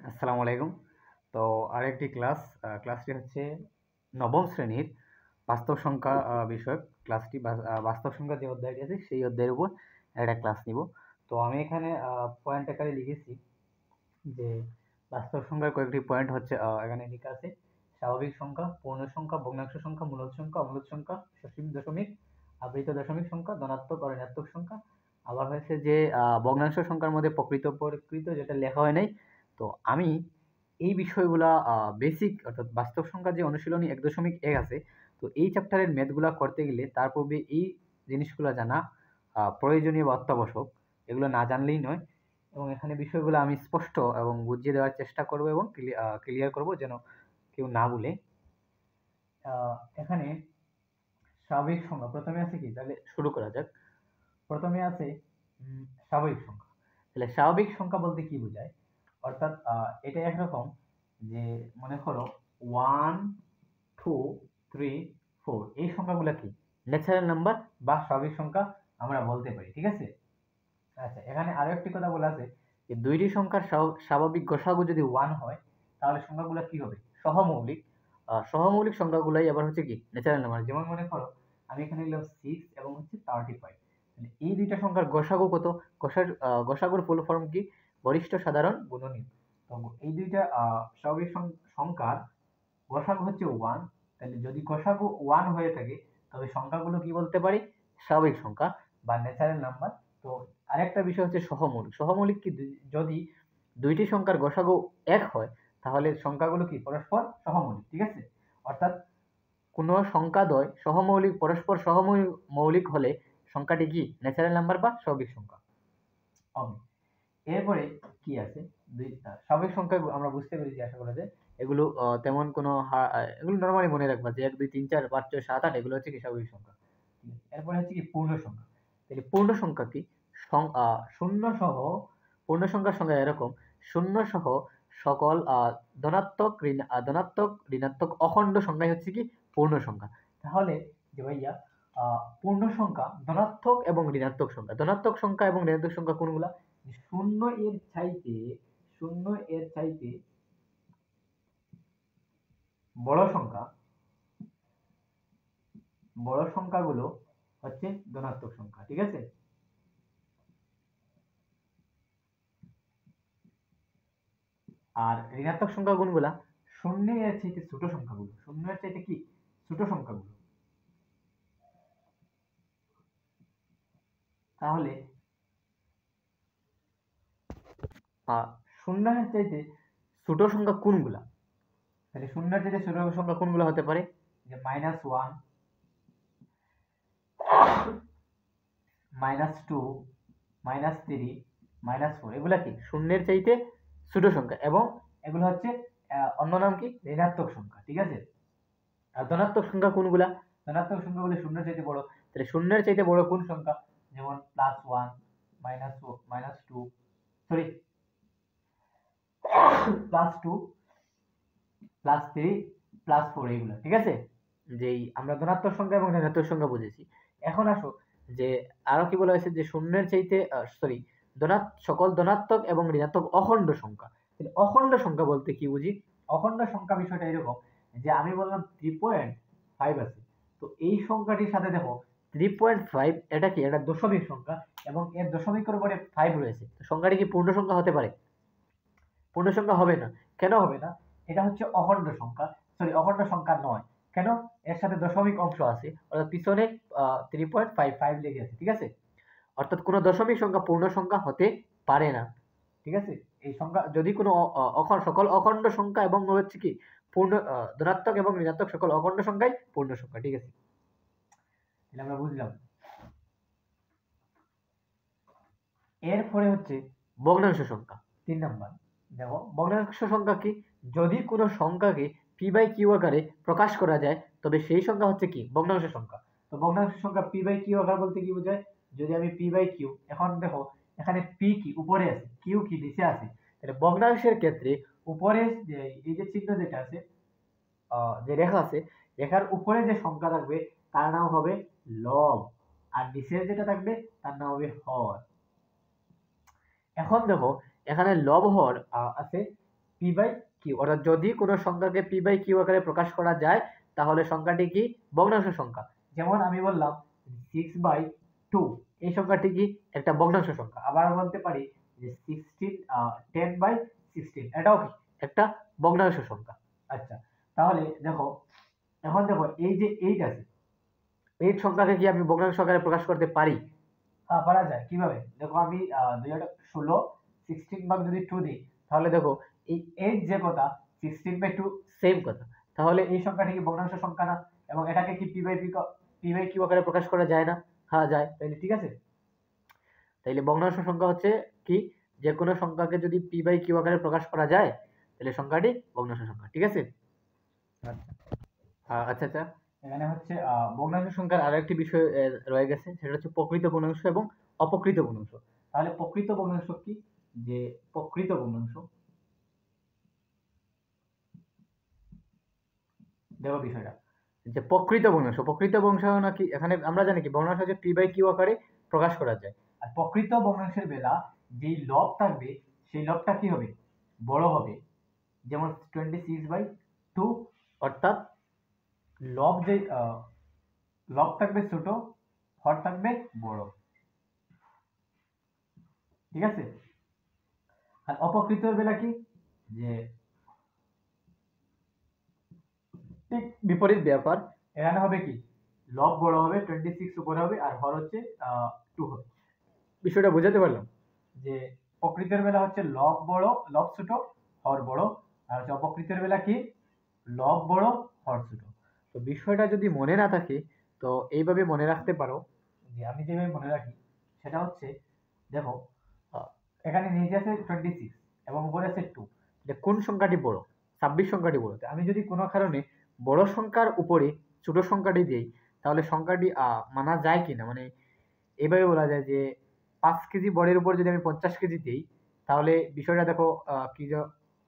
আসসালামু আলাইকুম। তো আরেকটি ক্লাসটি হচ্ছে নবম শ্রেণীর বাস্তব সংখ্যা বিষয়ক ক্লাসটি। বাস্তব সংখ্যা যে অধ্যায়টি আছে সেই অধ্যায়ের উপর একটা ক্লাস নিব। তো আমি এখানে পয়েন্ট আকারে লিখেছি যে বাস্তব সংখ্যার কয়েকটি পয়েন্ট হচ্ছে এখানে লেখা আছে: স্বাভাবিক সংখ্যা, পূর্ণ সংখ্যা, ভগ্নাংশ সংখ্যা, মূলদ সংখ্যা, অমূলদ সংখ্যা, সসীম দশমিক, আবৃত দশমিক সংখ্যা, ধনাত্মক ও ঋণাত্মক সংখ্যা। আবার হয়েছে যে ভগ্নাংশ সংখ্যার মধ্যে প্রকৃত প্রকৃত যেটা লেখা হয় নাই। তো আমি এই বিষয়গুলা বেসিক অর্থাৎ বাস্তব সংখ্যা যে অনুশীলনী 1.1 আছে, তো এই চ্যাপ্টারের ম্যাথগুলা করতে গেলে তার পূর্বে এই জিনিসগুলা জানা প্রয়োজনীয় বা অত্যাবশ্যক। এগুলো না জানলেই নয়। এবং এখানে বিষয়গুলো আমি স্পষ্ট এবং বুঝিয়ে দেওয়ার চেষ্টা করব এবং ক্লিয়ার করব যেন কেউ না ভুলে। এখানে স্বাভাবিক সংখ্যা প্রথমে আছে কি, তাহলে শুরু করা যাক। প্রথমে আছে স্বাভাবিক সংখ্যা। তাহলে স্বাভাবিক সংখ্যা বলতে কি বোঝায়? অর্থাৎ এটা একরকম যে মনে করো 1 2 3 4 এই সংখ্যাগুলো কি ন্যাচারাল নাম্বার বা স্বাভাবিক সংখ্যা আমরা বলতে পারি, ঠিক আছে? আচ্ছা, এখানে আরো একটি কথা বলা আছে যে দুইটি সংখ্যার স্বাভাবিক গসাগু যদি 1 হয় তাহলে সংখ্যাগুলো কি হবে? সহমৌলিক। সহমৌলিক সংখ্যাগুলাই আবার হচ্ছে কি ন্যাচারাল নাম্বার। যেমন মনে করো আমি এখানে লিখলাম 6 এবং হচ্ছে 35। মানে এই দুইটা সংখ্যার গসাগু কত? গসাগুর ফুল ফর্ম কি? গরিষ্ঠ সাধারণ গুণনীয়। তো এই দুইটা স্বাভাবিক সংখ্যার গসাগু হচ্ছে 1। তাহলে যদি গসাগু 1 হয়ে থাকে তবে সংখ্যাগুলো কি বলতে পারি? স্বাভাবিক সংখ্যা বা ন্যাচারাল নাম্বার। তো আরেকটা বিষয় হচ্ছে সহমৌলিক। সহমৌলিক কি, যদি দুইটি সংখ্যার গসাগু 1 হয় তাহলে সংখ্যাগুলো কি পরস্পর সহমৌলিক, ঠিক আছে? অর্থাৎ কোনো সংখ্যাদ্বয় সহমৌলিক, পরস্পর সহমৌলিক হলে সংখ্যাটি কি ন্যাচারাল নাম্বার বা স্বাভাবিক সংখ্যা হবে। এরপরে কি আছে? স্বাভাবিক সংখ্যা আমরা বুঝতে পেরেছি আশা করা যায়। এগুলো তেমন কোনো এগুলো নরমালি মনে রাখবা যে 1 2 3 4 5 6 7 8 এগুলো হচ্ছে কি স্বাভাবিক সংখ্যা। এরপরে হচ্ছে কি পূর্ণ সংখ্যা। তাহলে পূর্ণ সংখ্যা কি? শূন্য সহ পূর্ণ সংখ্যার সংখ্যা এরকম: শূন্য সহ সকল ধনাত্মক ঋণাত্মক অখণ্ড সংখ্যাই হচ্ছে কি পূর্ণ সংখ্যা। তাহলে যে ভাইয়া পূর্ণ সংখ্যা ধনাত্মক এবং ঋণাত্মক সংখ্যা, ধনাত্মক সংখ্যা এবং ঋণাত্মক সংখ্যা কোনগুলা? শূন্য এর চাইতে শূন্য এর চাইতে বড় সংখ্যা, বড় সংখ্যাগুলো হচ্ছে ধনাত্মক সংখ্যা, ঠিক আছে? আর ঋণাত্মক সংখ্যা কোনগুলা? শূন্য এর চাইতে ছোট সংখ্যাগুলো, শূন্য এর চাইতে কি ছোট সংখ্যাগুলো। তাহলে শূন্যের চাইতে ছোট সংখ্যা কোনগুলা? তাহলে শূন্যের চাইতে ছোট সংখ্যা কোনগুলো হতে পারে? যে -1, -2, -3, -4 এগুলা কি শূন্যের চাইতে ছোট সংখ্যা এবং এগুলো হচ্ছে অন্য নাম কি ঋণাত্মক সংখ্যা, ঠিক আছে? আর ধনাত্মক সংখ্যা কোনগুলা? ধনাত্মক সংখ্যাগুলো শূন্যের চাইতে বড়। তাহলে শূন্যের চাইতে বড় কোন সংখ্যা? যেমন +1, -2, সরি +2, +3, +4 এইগুলা, ঠিক আছে? যেই আমরা ধনাত্মক সংখ্যা এবং ঋণাত্মক সংখ্যা বুঝেছি। এখন আসো যে আরো কি বলা হয়েছে যে শূন্যের চাইতে সরি সকল ধনাত্মক এবং ঋণাত্মক অখণ্ড সংখ্যা। তাহলে অখণ্ড সংখ্যা বলতে কি বুঝি? অখণ্ড সংখ্যা বিষয়টা এরকম যে আমি বললাম 3.5 আছে। তো এই সংখ্যাটির সাথে দেখো 3.5 এটা কি এটা দশমিক সংখ্যা এবং এর দশমিকের উপরে 5 রয়েছে। তো সংখ্যাটি কি পূর্ণ সংখ্যা হতে পারে? পূর্ণ সংখ্যা হবে না। কেন হবে না? এটা হচ্ছে অখণ্ড সংখ্যা, সরি অখণ্ড সংখ্যা নয়। কেন? এর সাথে দশমিক অংশ আছে, অর্থাৎ পিছনে 3.55 লেগে আছে, ঠিক আছে? অর্থাৎ কোনো দশমিক সংখ্যা পূর্ণ সংখ্যা হতে পারে না, ঠিক আছে? এই সংখ্যা যদি কোনো সকল অখণ্ড সংখ্যা এবং হচ্ছে কি পূর্ণ ধনাত্মক এবং ঋণাত্মক সকল অখণ্ড সংখ্যাই পূর্ণ সংখ্যা, ঠিক আছে? তাহলে আমরা বুঝলাম। এরপরে হচ্ছে ভগ্নাংশ সংখ্যা, 3 নাম্বার। দেখো ভগ্নাংশ সংখ্যা কি? যদি কোনো সংখ্যাকে পি বাই কিউ আকারে প্রকাশ করা যায় তবে সেই সংখ্যা হচ্ছে কি ভগ্নাংশ সংখ্যা। তো ভগ্নাংশ সংখ্যা পি বাই কিউ আকার বলতে কি বোঝায়? যদি আমি পি বাই কিউ, এখন দেখো এখানে পি কি উপরে আছে, কিউ কি নিচে আছে, তাহলে ভগ্নাংশের ক্ষেত্রে উপরে যে এই যে চিহ্ন যেটা আছে, যে রেখা আছে, রেখার উপরে যে সংখ্যা থাকবে তার নাম হবে লব, আর নিচের যেটা থাকবে তার নাম হবে হর। এখন দেখো এখানে লব হর আছে পি বাই কিউ, অর্থাৎ যদি কোনো সংখ্যাকে পি বাই কিউ আকারে প্রকাশ করা যায় তাহলে সংখ্যাটি কি ভগ্নাংশ সংখ্যা। যেমন আমি বললাম 6/2 এই সংখ্যাটি কি একটা ভগ্নাংশ সংখ্যা। আবার বলতে পারি যে 10/16 এটাও কি একটা ভগ্নাংশ সংখ্যা। আচ্ছা, তাহলে দেখো, এখন দেখো এই যে 8 আছে, 8 সংখ্যাকে কি আমি ভগ্নাংশ আকারে প্রকাশ করতে পারি? হ্যাঁ, পারা যায়। কিভাবে? দেখো আমি 2016 16 ভাগ যদি 2 দিই তাহলে দেখো এই 8 যে কথা 16/2 সেম কথা। তাহলে এই সংখ্যাটি কি ভগ্নাংশ সংখ্যা না? এবং এটাকে কি পি বাই কিউ আকারে প্রকাশ করা যায় না? হ্যাঁ যায়। তাইলে ঠিক আছে, তাইলে ভগ্নাংশ সংখ্যা হচ্ছে কি, যে কোনো সংখ্যাকে যদি পি বাই কিউ আকারে প্রকাশ করা যায় তাহলে সংখ্যাটি ভগ্নাংশ সংখ্যা। ঠিক আছে। আচ্ছা আচ্ছা, এখানে হচ্ছে ভগ্নাংশ সংখ্যার আরো একটি বিষয় রয়ে গেছে, সেটা হচ্ছে প্রকৃত ভগ্নাংশ এবং অপ্রকৃত ভগ্নাংশ। তাহলে প্রকৃত ভগ্নাংশ কি? যে প্রকৃত ভগ্নাংশ, দেখো বিষয়টা যে প্রকৃত ভগ্নাংশ নাকি, এখানে আমরা জানি কি ভগ্নাংশ হচ্ছে পি বাই কিউ আকারে প্রকাশ করা যায়। আর প্রকৃত ভগ্নাংশের বেলা যেই লব থাকবে সেই লবটা কি হবে? বড় হবে। যেমন 26/2, অর্থাৎ লব যে লব থাকবে ছোট, হর থাকবে বড়। ঠিক আছে। আর অপকৃতর বেলা কি, যে ঠিক বিপরীত ব্যাপার। এখানে হবে কি, লব বড় হবে, 26 উপরে হবে, আর হর হচ্ছে 2 হবে। বিষয়টা বোঝাতে পারলাম যে প্রকৃতের বেলা হচ্ছে লব বড়, লব ছোট, হর বড়। আর হচ্ছে অপকৃতের বেলা কি, লব বড়, হর ছোট। তো বিষয়টা যদি মনে না থাকে তো এইভাবে মনে রাখতে পারো, যে আমি যেভাবে মনে রাখি সেটা হচ্ছে, দেখো এখানে নিচে আছে 26 এবং উপরে আছে 2, যে কোন সংখ্যাটি বড়? 26 সংখ্যাটি বড়। আমি যদি কোনো কারণে বড় সংখ্যার উপরে ছোট সংখ্যাটি দিই তাহলে সংখ্যাটি মানা যায় কিনা, মানে এইভাবে বলা যায় যে 5 কেজি বড়ের উপর যদি আমি 50 কেজি দিই তাহলে বিষয়টা দেখো কি যে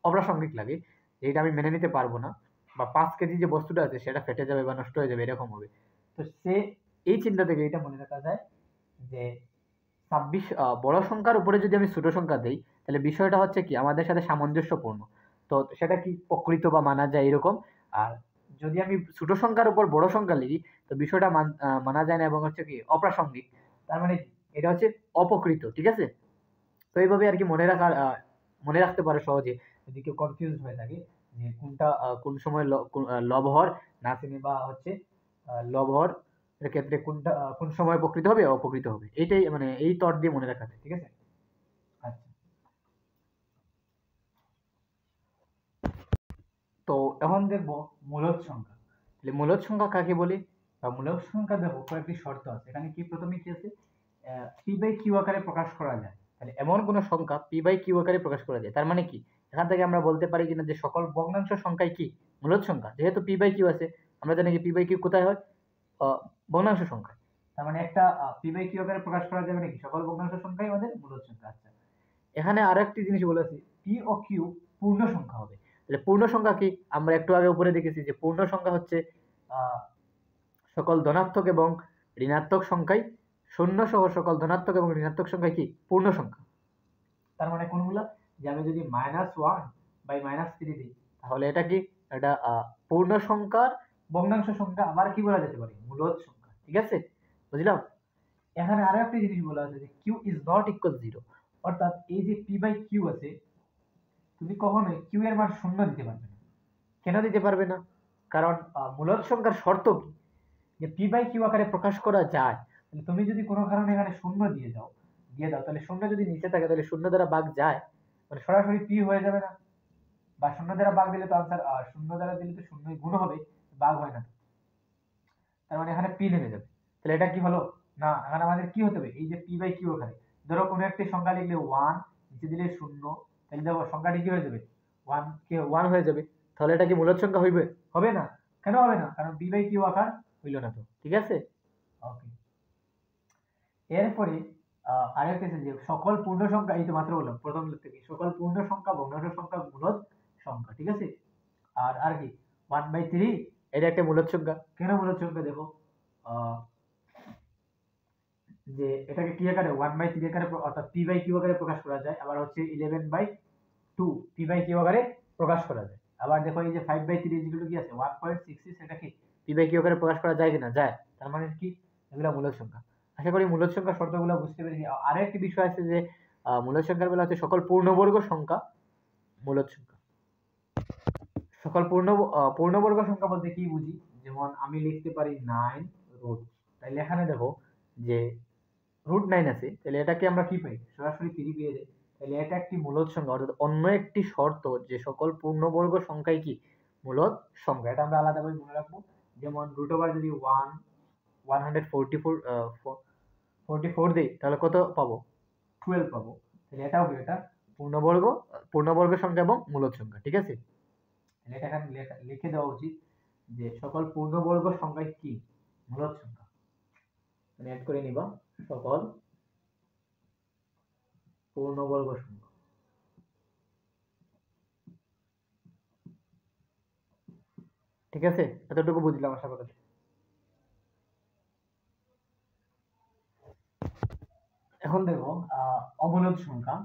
অপ্রাসঙ্গিক লাগে, এটা আমি মেনে নিতে পারবো না, বা 5 কেজি যে বস্তুটা আছে সেটা ফেটে যাবে বা নষ্ট হয়ে যাবে, এরকম হবে। তো সে এই চিন্তা থেকে এটা মনে রাখা যায় যে 26 বড় সংখ্যার উপরে যদি আমি ছোট সংখ্যা দেই তাহলে বিষয়টা হচ্ছে কি আমাদের সাথে সামঞ্জস্যপূর্ণ, তো সেটা কি প্রকৃত বা মানা যায় এরকম। আর যদি আমি ছোট সংখ্যার উপর বড় সংখ্যা লিখি তো বিষয়টা মানা যায় না এবং হচ্ছে কি অপ্রাসঙ্গিক, তার মানে এটা হচ্ছে অপকৃত। ঠিক আছে। তো এইভাবে আর কি মনে রাখতে পারে সহজে, যদি কেউ কনফিউজ হয়ে থাকে যে কোনটা কোন সময় লব হর না চিনি, বা হচ্ছে লব হর এর ক্ষেত্রে কোনটা কোন সময় প্রকৃত হবে অপকৃত হবে, এইটাই মানে এই তর দিয়ে মনে রাখা যায়। ঠিক আছে। আচ্ছা, তো এখন দেখবো মূলদ সংখ্যা। তাহলে মূলদ সংখ্যা কাকে বলে, বা মূলদ সংখ্যা দেখো কয়েকটি শর্ত আছে। এখানে কি প্রথমে কি আছে, পি বাই কিউ আকারে প্রকাশ করা যায়। তাহলে এমন কোন সংখ্যা পি বাই কিউ আকারে প্রকাশ করা যায়, তার মানে কি এখান থেকে আমরা বলতে পারি কিনা যে সকল ভগ্নাংশ সংখ্যাই কি মূলদ সংখ্যা। যেহেতু পি বাই কিউ আছে, আমরা জানি যে পি বাই কিউ কোথায় হয়, ভগ্নাংশ সংখ্যা। তার মানে একটা পি বাই কিউ আকারে প্রকাশ করা যাবে নাকি, সকল ভগ্নাংশ সংখ্যাই আমাদের মূলদ সংখ্যা। আচ্ছা, এখানে আরো একটি জিনিস বলেছি, পি ও কিউ পূর্ণ সংখ্যা হবে। তাহলে পূর্ণ সংখ্যা কি, আমরা একটু আগে উপরে দেখেছি যে পূর্ণ সংখ্যা হচ্ছে সকল ধনাত্মক এবং ঋণাত্মক সংখ্যাই, শূন্য সহ সকল ধনাত্মক এবং ঋণাত্মক সংখ্যাই কি পূর্ণ সংখ্যা। তার মানে কোনগুলা, যে আমি যদি -1/-3 দিই তাহলে এটা কি, এটা পূর্ণ সংখ্যার ভগ্নাংশ সংখ্যা, আবার কি বলা যেতে পারে, মূলদ সংখ্যা। ঠিক আছে, বুঝলাম। এখানে আরো একটা জিনিস বলা আছে যে কিউ ইজ নট ইকুয়াল 0, অর্থাৎ এই যে পি বাই কিউ আছে, তুমি কখনোই কিউ এর মান শূন্য দিতে পারবে না। কেন দিতে পারবে না? কারণ মূলদ সংখ্যার শর্ত কি, যে পি বাই কিউ আকারে প্রকাশ করা যায়। তুমি যদি কোনো কারণে এখানে শূন্য দিয়ে দাও তাহলে শূন্য যদি নিচে থাকে তাহলে শূন্য দ্বারা ভাগ যায়, মানে সরাসরি পি হয়ে যাবে না, বা শূন্য দ্বারা ভাগ দিলে তো আনসার শূন্য দ্বারা দিলে তো শূন্যই গুণ হবে, ভাগ হয় না। তার মানে এখানে পি নেমে যাবে। তাহলে এটা কি হলো না, এখানে আমাদের কি হতে হবে, এই যে পি বাই কিউ এখানে ধরো কোনো একটি সংখ্যা লিখলে 1, নিচে দিলে 0, তাহলে দেখো সংখ্যাটি কি হয়ে যাবে, 1 হয়ে যাবে। তাহলে এটা কি মূলদ সংখ্যা হইবে? হবে না। কেন হবে না? কারণ পি বাই কিউ আকার হইল না তো। ঠিক আছে, ওকে। এরপরে আরেকটা আছে যে সকল পূর্ণ সংখ্যা, এই তো মাত্র বললাম প্রথম থেকে, সকল পূর্ণ সংখ্যা ভগ্নাংশ সংখ্যা মূলদ সংখ্যা। ঠিক আছে। আর কি 1/3 এটা একটা মূলদ সংখ্যা। কেন মূলদ সংখ্যা, দেখো যে এটাকে কি আকারে 1/3 আকারে অর্থাৎ পি বাই কিউ আকারে প্রকাশ করা যায়। আবার হচ্ছে 11/2 পি বাই কিউ আকারে প্রকাশ করা যায়। আবার দেখো এই যে 5/3 যেগুলো কি আছে 1.66 এটা কি পি বাই কিউ আকারে প্রকাশ করা যায় কিনা? যায়। তার মানে কি এগুলা মূলদ সংখ্যা। আশা করি মূলদ সংখ্যার শর্তগুলো বুঝতে পেরেছি। আরো একটি বিষয় আছে যে মূলদ সংখ্যার বেলা হচ্ছে সকল পূর্ণবর্গ সংখ্যা মূলদ সংখ্যা। সকল পূর্ণবর্গ সংখ্যা বলতে কি বুঝি? যেমন আমি লিখতে পারি 9 রুট, তাইলে এখানে দেখো যে √9 আছে, তাহলে এটাকে আমরা কি পাই? সরাসরি 3 পেয়ে যাই। তাহলে এটা একটি মূলদ সংখ্যা, অর্থাৎ অন্য একটি শর্ত যে সকল পূর্ণবর্গ সংখ্যাই কি মূলদ সংখ্যা। এটা আমরা আলাদাভাবে মনে রাখবো। যেমন √ওভার যদি 144 দেই তাহলে কত পাবো? 12 পাবো। তাহলে এটাও কি এটা পূর্ণবর্গ সংখ্যা এবং মূলদ সংখ্যা, ঠিক আছে? তাহলে এটা এখানে লিখে দেওয়া উচিত যে সকল পূর্ণবর্গ সংখ্যাই কি মূলদ সংখ্যা। তুমি অ্যাড করে নিবা সকল পূর্ণবর্গ সংখ্যা। ঠিক আছে, এতটুকু বুঝলাম আশা করি। এখন দেখো অমূলদ সংখ্যা।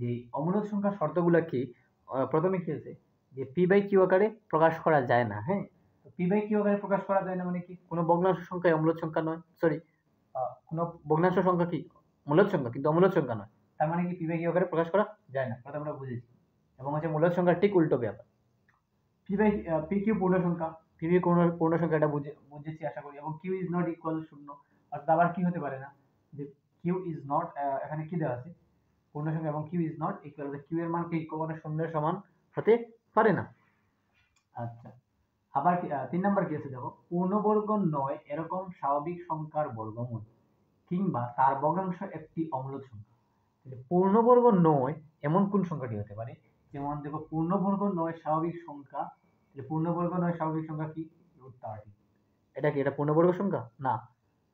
যে অমূলদ সংখ্যার শর্তগুলো কি? প্রথমে কি আছে যে পি বাই কিউ আকারে প্রকাশ করা যায় না। হ্যাঁ, পি বাই কিউ আকারে প্রকাশ করা যায় না মানে কি? কোনো ভগ্নাংশ সংখ্যা অমূলদ সংখ্যা নয়, সরি, কোনো ভগ্নাংশ সংখ্যা কি মূলদ সংখ্যা কিন্তু অমূলদ সংখ্যা নয়। তার মানে কি পি বাই কিউ আকারে প্রকাশ করা যায় না, কথা আমরা বুঝেছি। এবং হচ্ছে মূলদ সংখ্যার ঠিক উল্টো ব্যাপার। পি কিউ পূর্ণ সংখ্যা, পি কিউ পূর্ণ সংখ্যা, এটা বুঝেছি আশা করি। এবং কিউ ইজ নট ইকুয়াল 0, অর্থাৎ আবার কি হতে পারে না যে কিউ ইজ নট, এখানে কি দেওয়া আছে পূর্ণ সংখ্যা, এবং Q is not equal, Q এর মান কি কখনো 0 এর সমান হতে পারে না। আচ্ছা, আবার 3 নাম্বার কি আছে দেখো, পূর্ণবর্গ নয় এরকম স্বাভাবিক সংখ্যার বর্গমূল কিংবা তার ভগ্নাংশ একটি অমূলদ সংখ্যা। পূর্ণবর্গ নয় এমন কোন সংখ্যাটি হতে পারে? যেমন দেখো পূর্ণবর্গ নয় স্বাভাবিক সংখ্যা, পূর্ণবর্গ নয় স্বাভাবিক সংখ্যা কি? √30। এটা কি এটা পূর্ণবর্গ সংখ্যা? না।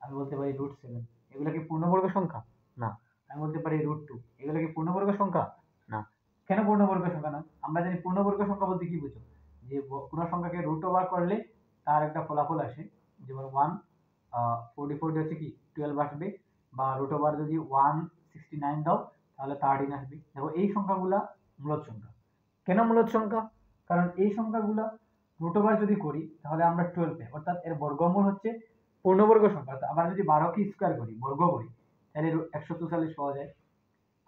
আমি বলতে পারি √7। এগুলা কি পূর্ণবর্গ সংখ্যা? না। আমি বলতে পারি √2। এগুলা কি পূর্ণবর্গ সংখ্যা? না। কেন পূর্ণবর্গ সংখ্যা না? আমরা জানি পূর্ণবর্গ সংখ্যা বলতে কি বুঝো? যে কোনো সংখ্যাকে √ওভার করলে তার একটা ফলাফল আসে। যেমন 144 হচ্ছে কি 12 আসবে, বা √ওভার যদি 169 দাও তাহলে 13 আসবে। দেখো এই সংখ্যাগুলা মূলদ সংখ্যা। কেন মূলদ সংখ্যা? কারণ এই সংখ্যাগুলা √ওভার যদি করি তাহলে আমরা 12 পাই, অর্থাৎ এর বর্গমূল হচ্ছে পূর্ণবর্গ সংখ্যা। আবার যদি 12 কে স্কয়ার করি, বর্গ করি, তাহলে 144 পাওয়া যায়।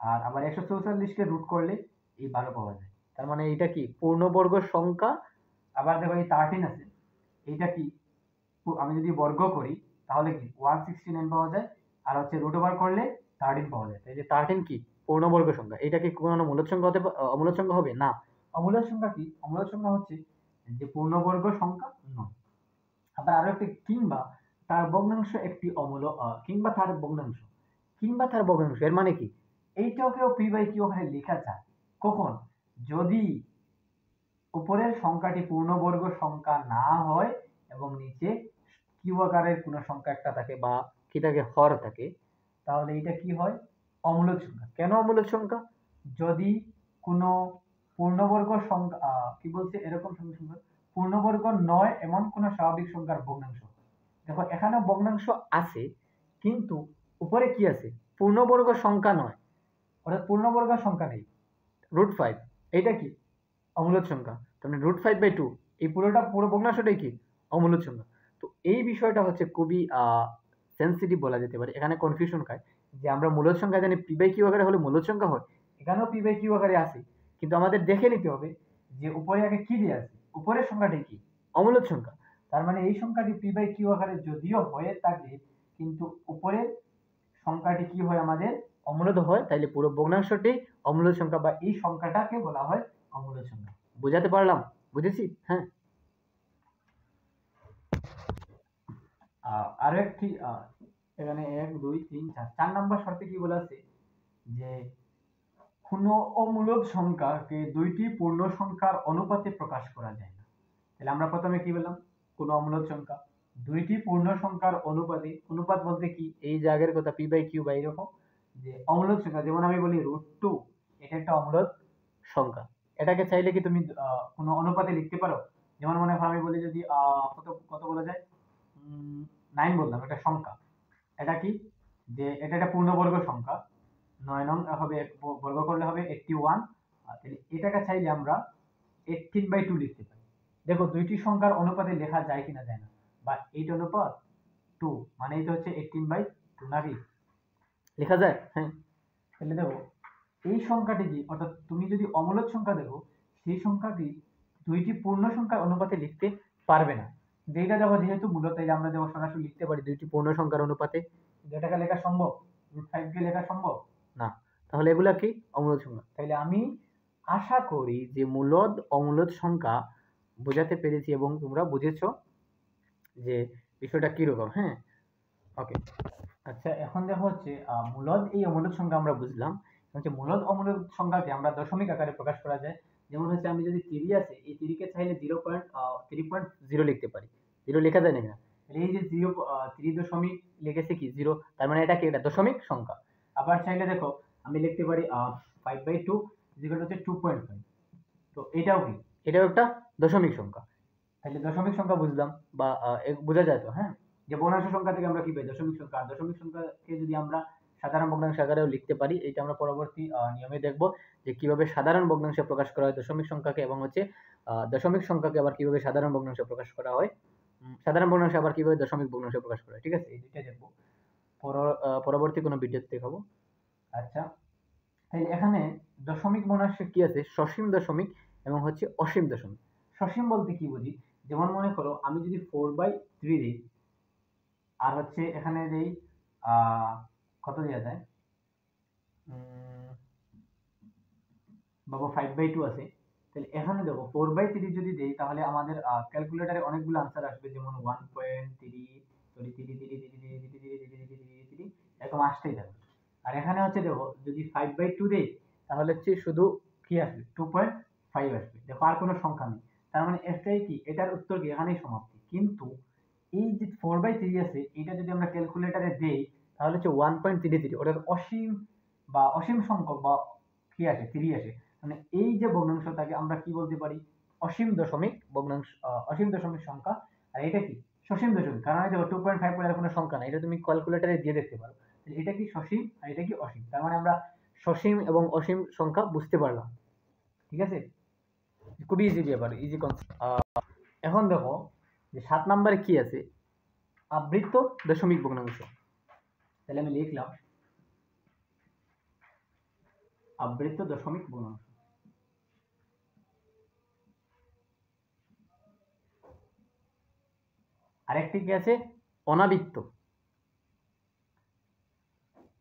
আর আবার 144 কে রুট করলে এই 12 পাওয়া যায়। তার মানে এটা কি পূর্ণবর্গ সংখ্যা। আবার দেখো এই 13 আছে, এইটা কি আমি যদি বর্গ করি তাহলে কি 169 পাওয়া যায়, আর হচ্ছে √ওভার করলে 13 পাওয়া যায়। এই যে 13 কি পূর্ণবর্গ সংখ্যা। এটা কি কোনো মূলদ সংখ্যা হতে অমূলদ সংখ্যা হবে না? অমূলদ সংখ্যা কি? অমূলদ সংখ্যা হচ্ছে যে পূর্ণবর্গ সংখ্যা নয়। আবার আরো একটি কিংবা তার ভগ্নাংশ একটি কিংবা তার ভগ্নাংশ, কিংবা তার ভগ্নাংশ এর মানে কি? এইটাকেও পি বাই কিউ ওখানে লেখা যায় কখন? যদি উপরের সংখ্যাটি পূর্ণবর্গ সংখ্যা না হয় এবং নিচে কিউ আকারের কোনো সংখ্যা একটা থাকে বা কি থাকে হর থাকে, তাহলে এটা কি হয়? অমূলদ সংখ্যা। কেন অমূলদ সংখ্যা? যদি কোনো পূর্ণবর্গ সংখ্যা কি বলছে এরকম সংখ্যা পূর্ণবর্গ নয় এমন কোন স্বাভাবিক সংখ্যার ভগ্নাংশ। দেখো এখানে ভগ্নাংশ আছে কিন্তু উপরে কি আছে? পূর্ণবর্গ সংখ্যা নয়, অর্থাৎ পূর্ণবর্গ সংখ্যা নেই। √5 এটা কি অমূলদ সংখ্যা। তার মানে √5/2 এই পুরো ভগ্নাংশটাই কি অমূলদ সংখ্যা। তো এই বিষয়টা হচ্ছে খুবই সেন্সিটিভ বলা যেতে পারে। এখানে কনফিউশন খায় যে আমরা মূলদ সংখ্যা জানি পি বাই কিউ আকারে হলে মূলদ সংখ্যা হয়, এখানেও পি বাই কিউ আকারে আছে, কিন্তু আমাদের দেখে নিতে হবে যে উপরে আগে কি দিয়ে আছে, উপরের সংখ্যাটি কি অমূলদ সংখ্যা। তার মানে এই সংখ্যাটি পি বাই কিউ আকারে যদিও হয়ে থাকে কিন্তু উপরের সংখ্যাটি কি হয় আমাদের অমূলদ হয়, তাইলে পুরো ভগ্নাংশটি অমূলদ সংখ্যা বা এই সংখ্যাটাকে বলা হয় অমূলদ সংখ্যা। বুঝাতে পারলাম? বুঝেছি? হ্যাঁ। আরো একটি এখানে 1 2 3 4 নাম্বার শর্তে কি বলা আছে যে কোনো অমূলদ সংখ্যাকে দুইটি পূর্ণ সংখ্যার অনুপাতে প্রকাশ করা যায় না। তাহলে আমরা প্রথমে কি বললাম? কোনো অমূলদ সংখ্যা দুইটি পূর্ণ সংখ্যার অনুপাতে, অনুপাত বলতে কি এই জায়গার কথা পি বাই কিউ বা এরকম যে অমূলদ সংখ্যা, যেমন আমি বলি √2 এটা একটা অমূলদ সংখ্যা। এটাকে চাইলে কি তুমি কোনো অনুপাতে লিখতে পারো? যেমন মনে করো আমি বলি যদি কত কত বলা যায় 9 বললাম, এটা সংখ্যা। এটা কি যে এটা একটা পূর্ণবর্গ সংখ্যা, 9 নং হবে বর্গ করলে হবে 81। তাহলে এটাকে চাইলে আমরা 18/2 লিখতে পারি। দেখো দুইটি সংখ্যার অনুপাতে লেখা যায় কিনা যায় না, বা 8/2 মানে এটা হচ্ছে 18/2 নাকি লেখা যায়? হ্যাঁ। তাহলে দেখো এই সংখ্যাটি কি, অর্থাৎ তুমি যদি অমূলদ সংখ্যা দেখো সেই সংখ্যাটি দুইটি পূর্ণ সংখ্যার অনুপাতে লিখতে পারবে না। যেটা দেখো যেহেতু মূলত তাই আমরা দেখো সরাসরি লিখতে পারি দুইটি পূর্ণ সংখ্যার অনুপাতে, যেটাকে লেখা সম্ভব, √5 কে লেখা সম্ভব না। তাহলে এগুলা কি অমূলদ সংখ্যা। তাহলে আমি আশা করি যে মূলদ অমূলদ সংখ্যা বোঝাতে পেরেছি এবং তোমরা বুঝেছো যে বিষয়টা কিরকম। হ্যাঁ, ওকে। আচ্ছা, এখন দেখো হচ্ছে মূলদ এই অমূলদ সংখ্যা আমরা বুঝলাম। হচ্ছে মূলদ অমূলদ সংখ্যাকে আমরা দশমিক আকারে প্রকাশ করা যায়। যেমন হচ্ছে আমি যদি 3 আছে, এই 3 কে চাইলে 3.0 লিখতে পারি। 0 লেখা যায় না? এই যে 3 লিখেছে কি 0, তার মানে এটা কি, এটা দশমিক সংখ্যা। আবার চাইলে দেখো আমি লিখতে পারি 5/2 হচ্ছে 2.5। তো এটাও কি, এটাও একটা দশমিক সংখ্যা। তাহলে দশমিক সংখ্যা বুঝলাম, বা বোঝা যায় তো? হ্যাঁ, যে ভগ্নাংশ সংখ্যা থেকে আমরা কি পাই, দশমিক সংখ্যা। আর দশমিক সংখ্যাকে যদি আমরা সাধারণ ভগ্নাংশ আকারেও লিখতে পারি, এটা আমরা পরবর্তী নিয়মে দেখব যে কিভাবে সাধারণ ভগ্নাংশে প্রকাশ করা হয় দশমিক সংখ্যাকে, এবং হচ্ছে দশমিক সংখ্যাকে আবার কিভাবে সাধারণ ভগ্নাংশে প্রকাশ করা হয়, সাধারণ ভগ্নাংশে আবার কিভাবে দশমিক ভগ্নাংশে প্রকাশ করা হয়। ঠিক আছে, এই দুইটা দেখব পরবর্তী কোনো ভিডিওতে দেখাবো। আচ্ছা, তাহলে এখানে দশমিক ভগ্নাংশে কি আছে, সসীম দশমিক এবং হচ্ছে অসীম দশমিক। সসীম বলতে কি বুঝি, যেমন মনে করো আমি যদি 4/3 দিই, আর হচ্ছে এখানে দেই কত দেওয়া যায়, বাবা 5/2 আছে। তাহলে এখানে দেখো 4/3 যদি দেই, তাহলে আমাদের ক্যালকুলেটরে অনেকগুলো আনসার আসবে, যেমন 1.3 এরকম আসতেই থাকবে। আর এখানে হচ্ছে দেখো যদি 5/2 দেই, তাহলে হচ্ছে শুধু কি আসবে, 2.5 আসবে। দেখো আর কোনো সংখ্যা নেই, তার মানে এটাই কি, এটার উত্তর কি এখানেই সমাপ্তি। কিন্তু এই যে 4/3 আছে, এটা যদি আমরা ক্যালকুলেটরে দেই, তাহলে হচ্ছে 1.33, ওটা অসীম বা অসীম সংখ্যক, বা কি আসে 3 আসে। মানে এই যে ভগ্নাংশটাকে আমরা কি বলতে পারি, অসীম দশমিক ভগ্নাংশ, অসীম দশমিক সংখ্যা। আর এটা কি সসীম দশমিক, কারণ এই দেখো 2.5 বলে কোনো সংখ্যা নাই, এটা তুমি ক্যালকুলেটরে দিয়ে দেখতে পারো। এটা কি সসীম আর এটা কি অসীম, তার মানে আমরা সসীম এবং অসীম সংখ্যা বুঝতে পারলাম। ঠিক আছে, খুবই ইজি ব্যাপার, ইজি কনসেপ্ট। এখন দেখো যে 7 নম্বরে কি আছে, আবৃত্ত দশমিক ভগ্নাংশ। তাহলে আমি লিখলাম আবৃত্ত দশমিক ভগ্নাংশ। আরেকটি কি আছে, অনাবৃত্ত।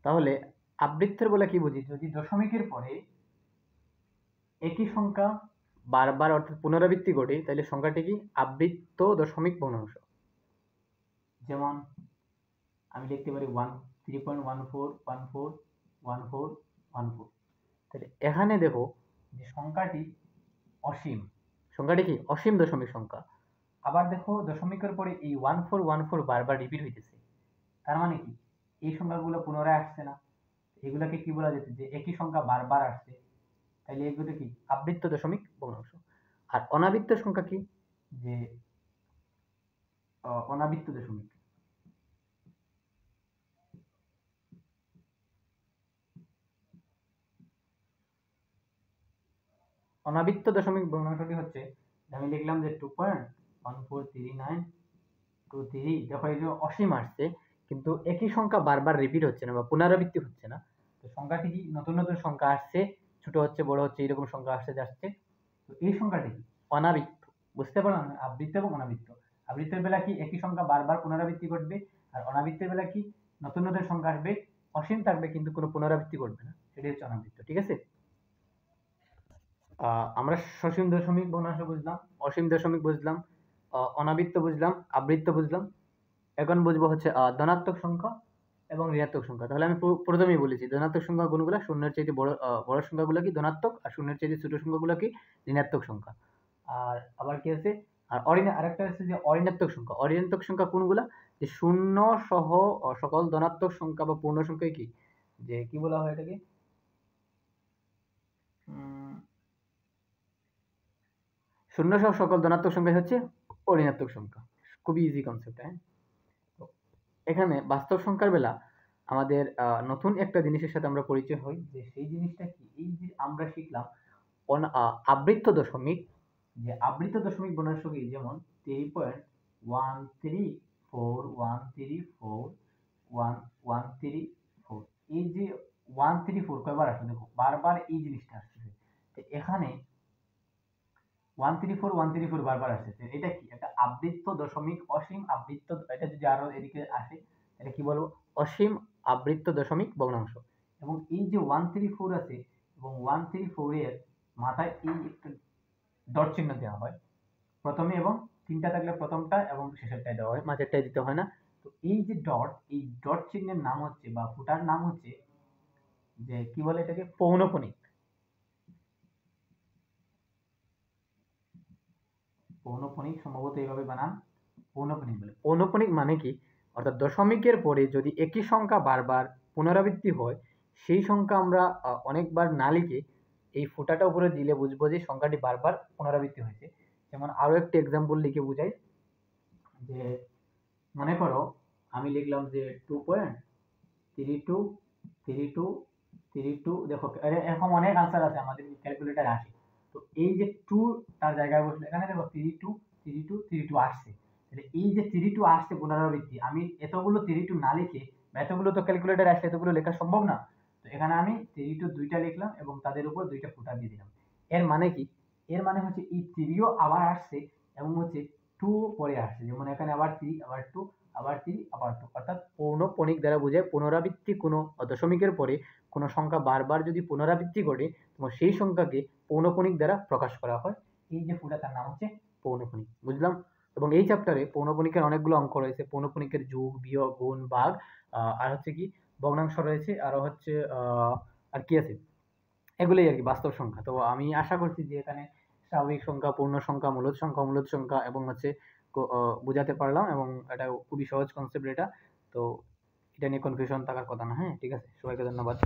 তাহলে আবৃত্তের বলে কি বুঝি, যদি দশমিকের পরে একই সংখ্যা বারবার অর্থাৎ পুনরাবৃত্তি ঘটে, তাহলে সংখ্যাটি কি আবৃত্ত দশমিক ভগ্নাংশ। যেমন আমি লিখতে পারি 3.14141414। তাহলে এখানে দেখো যে সংখ্যাটি অসীম, সংখ্যাটি কি অসীম দশমিক সংখ্যা। আবার দেখো দশমিকের পরে এই 1414 বারবার রিপিট হইতেছে, তার মানে কি এই সংখ্যাগুলো পুনরায় আসছে না, এগুলোকে কি বলা যেত, যে একই সংখ্যা বারবার আসছে। তাহলে এগুলো কি আবৃত্ত দশমিক ভগ্নাংশ। আর অনাবৃত্ত সংখ্যা কি, যে অনাবৃত্ত দশমিক। অনাবৃত্ত দশমিক ভগ্নাংশটি হচ্ছে, আমি লিখলাম যে 2.143923। দেখো এই যে অসীম আসছে, কিন্তু একই সংখ্যা বারবার রিপিট হচ্ছে না বা পুনরাবৃত্তি হচ্ছে না। তো সংখ্যাটি কি নতুন নতুন সংখ্যা আসছে, ছোট হচ্ছে বড় হচ্ছে, এরকম সংখ্যা আসছে যাচ্ছে। তো এই সংখ্যাটি কি অনাবৃত্ত। বুঝতে পারলাম আবৃত্ত এবং অনাবৃত্ত। আবৃত্তের বেলা কি একই সংখ্যা বারবার পুনরাবৃত্তি ঘটবে, আর অনাবৃত্তের বেলা কি নতুন নতুন সংখ্যা আসবে, অসীম থাকবে কিন্তু কোনো পুনরাবৃত্তি ঘটবে না, সেটাই হচ্ছে অনাবৃত্ত। ঠিক আছে, আমরা সসীম দশমিক ভগ্নাংশ বুঝলাম, অসীম দশমিক বুঝলাম, অনাবৃত্ত বুঝলাম, আবৃত্ত বুঝলাম। এখন বুঝবো হচ্ছে ধনাত্মক সংখ্যা এবং ঋণাত্মক সংখ্যা। তাহলে আমি প্রথমেই বলেছি ধনাত্মক সংখ্যা কোনগুলো, শূন্যের চাইতে বড় বড় সংখ্যাগুলো কি ধনাত্মক, আর শূন্যের চাইতে ছোট সংখ্যাগুলো কি ঋণাত্মক সংখ্যা। আর আবার কি আছে, আর আরেকটা আছে যে অঋণাত্মক সংখ্যা। অঋণাত্মক সংখ্যা কোনগুলা, যে শূন্য সহ সকল ধনাত্মক সংখ্যা বা পূর্ণ সংখ্যা কি, যে কি বলা হয় এটাকে, শূন্য সহ সকল ধনাত্মক সংখ্যা হচ্ছে অঋণাত্মক সংখ্যা। খুবই ইজি কনসেপ্ট। হ্যাঁ, তো এখানে বাস্তব সংখ্যার বেলা আমাদের নতুন একটা জিনিসের সাথে আমরা পরিচয় হই, যে সেই জিনিসটা কি, এই যে আমরা শিখলাম আবৃত্ত দশমিক যে আবৃত দশমিক ভগ্নাংশ কি, যেমন 3.134 এই যে 134 কয়বার আসছে দেখো, বারবার এই জিনিসটা আসছে। তো এখানে 134 বারবার আসছে, এটা কি একটা আবৃত্ত দশমিক, অসীম আবৃত্ত, এটা যদি আরো এদিকে আসে এটা কি বলবো, অসীম আবৃত্ত দশমিক ভগ্নাংশ। এবং এই যে 134 আছে এবং 134 এর মাথায় এই একটা ডট চিহ্ন দেওয়া হয় প্রথমে, এবং তিনটা থাকলে প্রথমটা এবং শেষেরটাই দেওয়া হয়, মাঝেরটাই দিতে হয় না। তো এই যে ডট, এই ডট চিহ্নের নাম হচ্ছে বা ফুটার নাম হচ্ছে যে কি বলে এটাকে, পৌনঃপুনিক। পৌনঃপুনিক সম্ভবত এইভাবে বানান, পৌনঃপুনিক বলে। পৌনঃপুনিক মানে কি, অর্থাৎ দশমিকের পরে যদি একই সংখ্যা বারবার পুনরাবৃত্তি হয়, সেই সংখ্যা আমরা অনেকবার না লিখে এই ফুটাটা উপরে দিলে বুঝবো যে সংখ্যাটি বারবার পুনরাবৃত্তি হয়েছে। যেমন আরো একটা এক্সাম্পল লিখে বুঝাই, যে মনে করো আমি লিখলাম যে 2.32 দেখো এরকম অনেক আনসার আছে আমাদের ক্যালকুলেটর আসে। তো এই যে 2 তার জায়গায় বসলে এখানে দেখো 32 আসছে, তাহলে এই যে 32 আসছে পুনরাবৃত্তি, আমি এতগুলো 32 না লিখে বা এতগুলো তো ক্যালকুলেটর আসলে এতগুলো লেখা সম্ভব না। তো এখানে আমি 32 দুইটা লিখলাম এবং তাদের উপর দুইটা ফুটা দিয়ে দিলাম। এর মানে কি, এর মানে হচ্ছে এই 3ও আবার আসছে এবং হচ্ছে 2 পরে আসছে, যেমন এখানে আবার 3 আবার 2 আবার 3 আবার 2, অর্থাৎ পৌনঃপুনিক দ্বারা বোঝায় পুনরাবৃত্তি কোনো দশমিকের পরে কোনো সংখ্যা বারবার যদি পুনরাবৃত্তি ঘটে তখন সেই সংখ্যাকে পৌনঃপুনিক দ্বারা প্রকাশ করা হয়। এই যে ফুটা তার নাম হচ্ছে পৌনঃপুনিক, বুঝলাম। এবং এই চ্যাপ্টারে পৌনঃপুনিকের অনেকগুলো অঙ্ক রয়েছে, পৌনঃপুনিকের যোগ, বিয়োগ, গুণ, ভাগ, আর হচ্ছে কি ভগ্নাংশ রয়েছে, আরো হচ্ছে আর কি আছে, এগুলোই আর কি বাস্তব সংখ্যা। তো আমি আশা করছি যে এখানে স্বাভাবিক সংখ্যা, পূর্ণ সংখ্যা, মূলদ সংখ্যা এবং হচ্ছে বোঝাতে পারলাম, এবং এটা খুবই সহজ কনসেপ্ট এটা। তো এটা নিয়ে কনফিউশন থাকার কথা না। হ্যাঁ, ঠিক আছে, সবাইকে ধন্যবাদ।